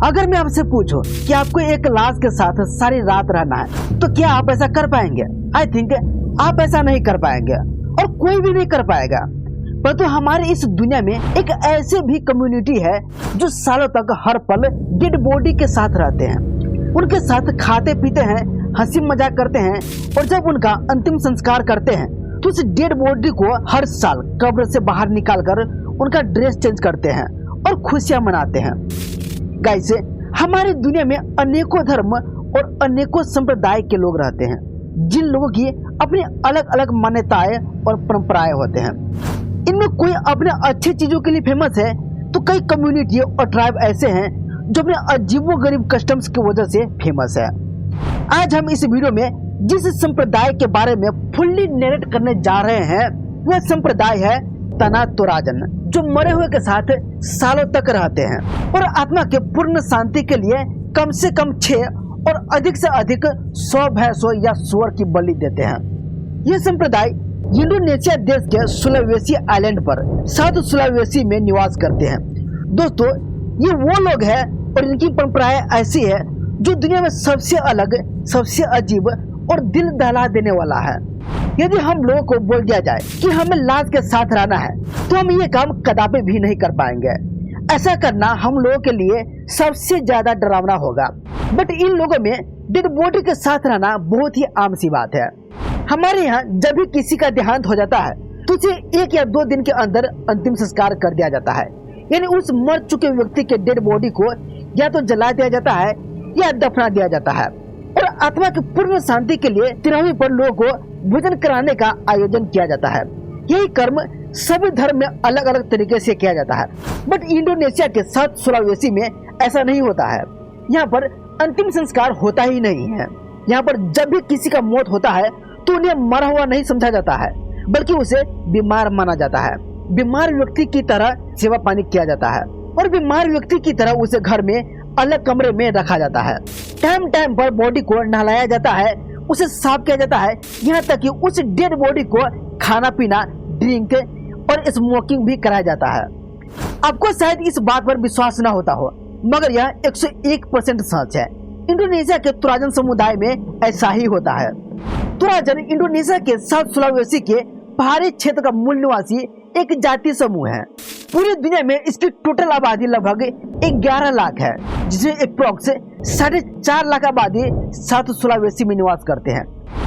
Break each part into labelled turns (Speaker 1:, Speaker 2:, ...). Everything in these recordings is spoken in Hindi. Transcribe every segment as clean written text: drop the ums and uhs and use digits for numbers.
Speaker 1: अगर मैं आपसे पूछूं कि आपको एक लाश के साथ सारी रात रहना है तो क्या आप ऐसा कर पाएंगे? आई थिंक आप ऐसा नहीं कर पाएंगे और कोई भी नहीं कर पाएगा। परंतु हमारे इस दुनिया में एक ऐसे भी कम्युनिटी है जो सालों तक हर पल डेड बॉडी के साथ रहते हैं, उनके साथ खाते पीते हैं, हंसी मजाक करते हैं और जब उनका अंतिम संस्कार करते हैं तो उस डेड बॉडी को हर साल कब्र से बाहर निकालकर उनका ड्रेस चेंज करते हैं और खुशियां मनाते हैं। गाइस, हमारी दुनिया में अनेकों धर्म और अनेकों संप्रदाय के लोग रहते हैं जिन लोगों की अपनी अलग अलग मान्यताएं और परंपराएं होते हैं। इनमें कोई अपने अच्छी चीजों के लिए फेमस है तो कई कम्युनिटी और ट्राइब ऐसे हैं जो अपने अजीबोगरीब कस्टम्स की वजह से फेमस है। आज हम इस वीडियो में जिस संप्रदाय के बारे में फुल्ली नरेट करने जा रहे हैं वह संप्रदाय है तना तोराजन, जो मरे हुए के साथ सालों तक रहते हैं और आत्मा के पूर्ण शांति के लिए कम से कम 6 और अधिक से अधिक 100 भैंसों या सूअर की बलि देते हैं। यह संप्रदाय इंडोनेशिया देश के सुलावेसी आइलैंड पर साउथ सुलावेसी में निवास करते हैं। दोस्तों, ये वो लोग हैं और इनकी परंपराएं ऐसी है जो दुनिया में सबसे अलग, सबसे अजीब और दिल दहला देने वाला है। यदि हम लोगों को बोल दिया जाए कि हमें लाश के साथ रहना है तो हम ये काम कदापि भी नहीं कर पाएंगे। ऐसा करना हम लोगों के लिए सबसे ज्यादा डरावना होगा। बट इन लोगों में डेड बॉडी के साथ रहना बहुत ही आम सी बात है। हमारे यहाँ जब भी किसी का देहांत हो जाता है तो उसे 1 या 2 दिन के अंदर अंतिम संस्कार कर दिया जाता है। यानी उस मर चुके व्यक्ति के डेड बॉडी को या तो जला दिया जाता है या दफना दिया जाता है और आत्मा की पूर्ण शांति के लिए तिरहवीं पर लोगों को भोजन कराने का आयोजन किया जाता है। यही कर्म सभी धर्म में अलग अलग तरीके से किया जाता है, बट इंडोनेशिया के साउथ सुलावेसी में ऐसा नहीं होता है। यहाँ पर अंतिम संस्कार होता ही नहीं है। यहाँ पर जब भी किसी का मौत होता है तो उन्हें मरा हुआ नहीं समझा जाता है, बल्कि उसे बीमार माना जाता है। बीमार व्यक्ति की तरह सेवा पानी किया जाता है और बीमार व्यक्ति की तरह उसे घर में अलग कमरे में रखा जाता है। टाइम टाइम पर बॉडी को नहलाया जाता है, उसे साफ किया जाता है, यहाँ तक कि उस डेड बॉडी को खाना पीना, ड्रिंक और स्मोकिंग भी कराया जाता है। आपको शायद इस बात पर विश्वास न होता हो, मगर यह 101% सच है। इंडोनेशिया के तोराजन समुदाय में ऐसा ही होता है। तोराजन इंडोनेशिया के साउथ सुलावेसी के पहाड़ी क्षेत्र का मूल निवासी एक जातीय समूह है। पूरी दुनिया में इसकी टोटल आबादी लगभग 11 लाख है, जिसमें अप्रोक्स 4.5 लाख आबादी साउथ सुलावेसी में निवास करते हैं।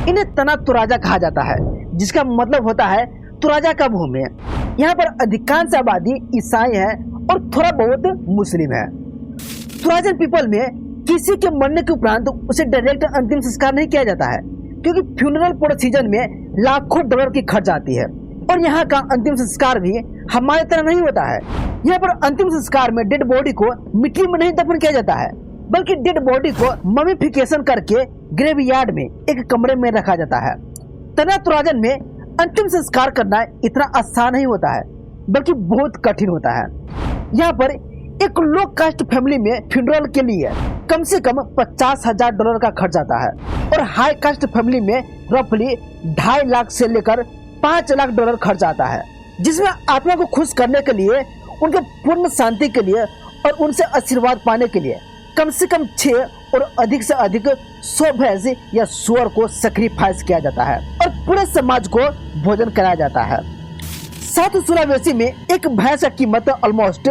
Speaker 1: इन्हें तना तोराजा कहा जाता है, जिसका मतलब होता है तोराजा का भूमि। यहाँ पर अधिकांश आबादी ईसाई है और थोड़ा बहुत मुस्लिम है। तोराजन पीपल में किसी के मरने के उपरांत उसे डायरेक्ट अंतिम संस्कार नहीं किया जाता है, क्योंकि फ्यूनरल प्रोसीजर में लाखों डॉलर की खर्च आती है और यहाँ का अंतिम संस्कार भी हमारे तरह नहीं होता है। यहाँ पर अंतिम संस्कार में डेड बॉडी को मिट्टी में नहीं दफन किया जाता है, बल्कि डेड बॉडी को ममीफिकेशन करके ग्रेवयार्ड में एक कमरे में रखा जाता है। तना तोराजन में अंतिम संस्कार करना इतना आसान नहीं होता है, बल्कि बहुत कठिन होता है। यहाँ पर एक लो कास्ट फैमिली में फ्यूनरल के लिए कम से कम $50,000 का खर्च आता है और हाई कास्ट फैमिली में रफली 2.5 लाख से लेकर $5 लाख खर्च आता है, जिसमें आत्मा को खुश करने के लिए, उनके पूर्ण शांति के लिए और उनसे आशीर्वाद पाने के लिए कम से कम 6 और अधिक से अधिक 100 भैंस या सूअर को सैक्रिफाइस किया जाता है और पूरे समाज को भोजन कराया जाता है। साउथ सुलावेसी में एक भैंस की कीमत ऑलमोस्ट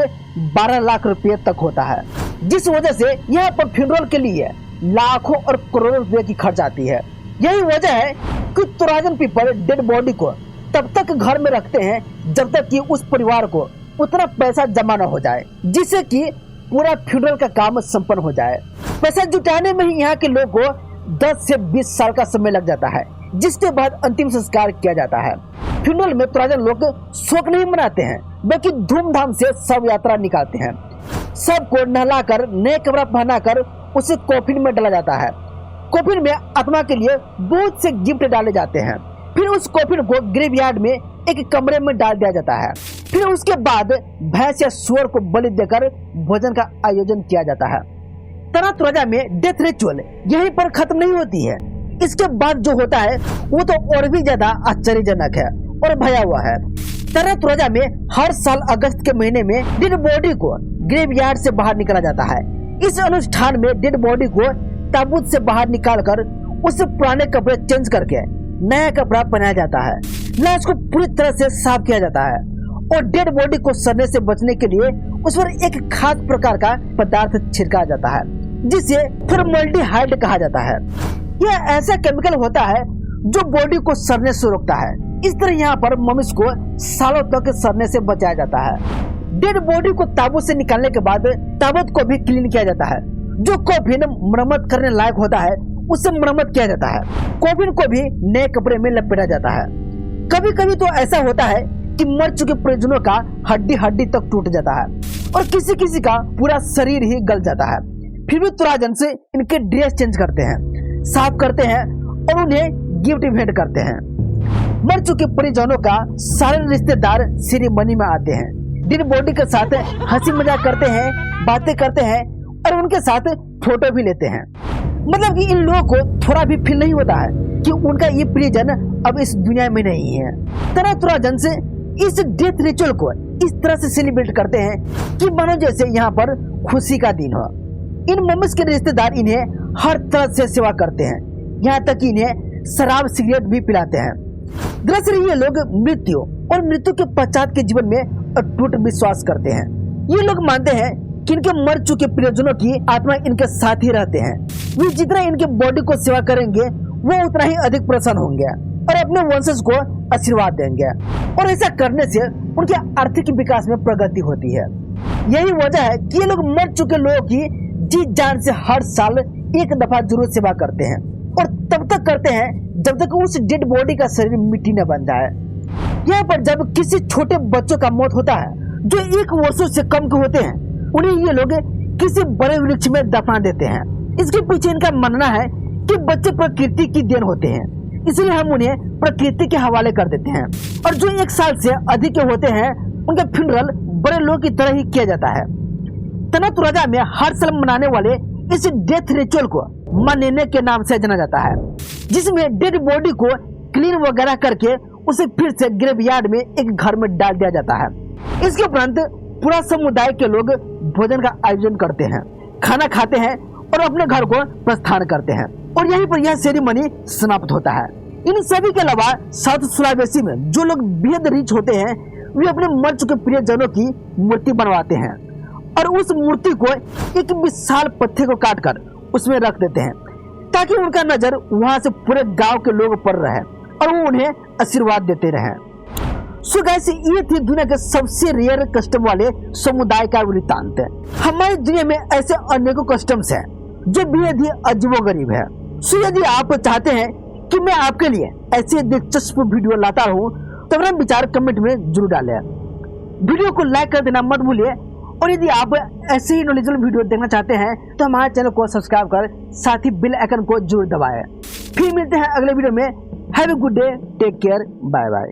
Speaker 1: 12 लाख रुपए तक होता है, जिस वजह से यहाँ पर फ्यूनरल के लिए लाखों और करोड़ों रुपए की खर्च आती है। यही वजह है कि तोराजन पीपल डेड बॉडी को तब तक घर में रखते हैं जब तक कि उस परिवार को उतना पैसा जमा न हो जाए, जिससे कि पूरा फ्यूनरल का काम संपन्न हो जाए। पैसा जुटाने में ही यहाँ के लोगों को 10 से 20 साल का समय लग जाता है, जिसके बाद अंतिम संस्कार किया जाता है। फ्यूनरल में तोराजन लोग शोक नहीं मनाते हैं, बल्कि धूमधाम से शव यात्रा निकालते हैं। सबको नहलाकर नए कपड़ा पहनाकर उसे कॉफिन में डाला जाता है। कॉफिन में आत्मा के लिए बहुत से गिफ्ट डाले जाते हैं। फिर उस कॉफिन को ग्रेवयार्ड में एक कमरे में डाल दिया जाता है। फिर उसके बाद भैंस या सूअर को बलि देकर भोजन का आयोजन किया जाता है। तना तोराजा में डेथ रिचुअल यहीं पर खत्म नहीं होती है। इसके बाद जो होता है वो तो और भी ज्यादा आश्चर्यजनक है और भयावह है। तना तोराजा में हर साल अगस्त के महीने में डेड बॉडी को ग्रेवयार्ड से बाहर निकाला जाता है। इस अनुष्ठान में डेड बॉडी को ताबूत से बाहर निकालकर उसे पुराने कपड़े चेंज करके नया कपड़ा पहनाया जाता है। लाश को पूरी तरह से साफ किया जाता है और डेड बॉडी को सड़ने से बचने के लिए उस पर एक खास प्रकार का पदार्थ छिड़का जाता है जिसे फॉर्मल्डिहाइड कहा जाता है। यह ऐसा केमिकल होता है जो बॉडी को सड़ने से रोकता है। इस तरह यहाँ पर मम्मीज को सालों तक सड़ने से बचाया जाता है। डेड बॉडी को ताबूत से निकालने के बाद ताबूत को भी क्लीन किया जाता है। जो कॉफिन मरम्मत करने लायक होता है उससे मरम्मत किया जाता है। कॉफिन को भी नए कपड़े में लपेटा जाता है। कभी कभी तो ऐसा होता है कि मर चुके परिजनों का हड्डी हड्डी तक टूट जाता है और किसी किसी का पूरा शरीर ही गल जाता है। फिर भी तुराजन से इनके ड्रेस चेंज करते हैं, साफ करते हैं और उन्हें गिफ्ट भेंट करते हैं। मर चुके परिजनों का सारे रिश्तेदार सेरेमनी में आते हैं, डेड बॉडी के साथ हंसी मजाक करते हैं, बातें करते हैं और उनके साथ फोटो भी लेते हैं। मतलब कि इन लोगों को थोड़ा भी फील नहीं होता है कि उनका ये प्रियजन अब इस दुनिया में नहीं है। तरह तुराजन से इस डेथ रिचुअल को इस तरह से सेलिब्रेट करते हैं कि मानो जैसे यहाँ पर खुशी का दिन हो। इन मम्मीज के रिश्तेदार इन्हें हर तरह से सेवा करते हैं, यहाँ तक कि इन्हें शराब सिगरेट भी पिलाते हैं। दरअसल ये लोग मृत्यु और मृत्यु के पश्चात के जीवन में अटूट विश्वास करते हैं। ये लोग मानते हैं कि इनके मर चुके प्रियजनों की आत्मा इनके साथ ही रहते हैं। वे जितना इनके बॉडी को सेवा करेंगे वो उतना ही अधिक प्रसन्न होंगे और अपने वंशज को आशीर्वाद देंगे और ऐसा करने से उनके आर्थिक विकास में प्रगति होती है। यही वजह है कि ये लोग मर चुके लोगों की जी जान से हर साल एक दफा जरूर सेवा करते हैं और तब तक करते हैं जब तक उस डेड बॉडी का शरीर मिट्टी न बन जाए। यहाँ पर जब किसी छोटे बच्चों का मौत होता है जो 1 वर्षों से कम के होते हैं, उन्हें ये लोग किसी बड़े वृक्ष में दफना देते हैं। इसके पीछे इनका मानना है कि बच्चे प्रकृति की देन होते हैं, इसलिए हम उन्हें प्रकृति के हवाले कर देते हैं और जो 1 साल से अधिक के होते हैं उनका फ्यूनरल बड़े लोग की तरह ही किया जाता है। तनातुराजा में हर साल मनाने वाले इस डेथ रिचुअल को मनेने के नाम से जाना जाता है, जिसमें डेड बॉडी को क्लीन वगैरह करके उसे फिर से ग्रेवयार्ड में एक घर में डाल दिया जाता है। इसके उपरांत पूरा समुदाय के लोग भोजन का आयोजन करते हैं, खाना खाते हैं और अपने घर को प्रस्थान करते हैं और यहीं पर यह सेरेमनी समाप्त होता है। इन सभी के अलावा साउथ सुलावेसी में जो लोग बेहद रिच होते हैं वे अपने मर चुके प्रियजनों की मूर्ति बनवाते हैं और उस मूर्ति को एक विशाल पत्थर को काटकर उसमें रख देते हैं ताकि उनका नजर वहां से पूरे गांव के लोग पर रहे और वो उन्हें आशीर्वाद देते रहे। सो गाइस, ये थी दुनिया के सबसे रेयर कस्टम वाले समुदाय का वृत्तांत। हमारी दुनिया में ऐसे अनेकों कस्टम्स हैं जो बेहद ही अजीबोगरीब है। सो यदि आप चाहते हैं कि मैं आपके लिए ऐसे दिलचस्प वीडियो लाता रहूं तो अपना विचार कमेंट में जरूर डालें। वीडियो को लाइक कर देना मत भूलिए और यदि आप ऐसे ही नॉलेजेबल वीडियो देखना चाहते हैं तो हमारे चैनल को सब्सक्राइब कर साथ ही बेल आइकन को जरूर दबाएं। फिर मिलते हैं अगले वीडियो में। Have a good day, take care, bye bye.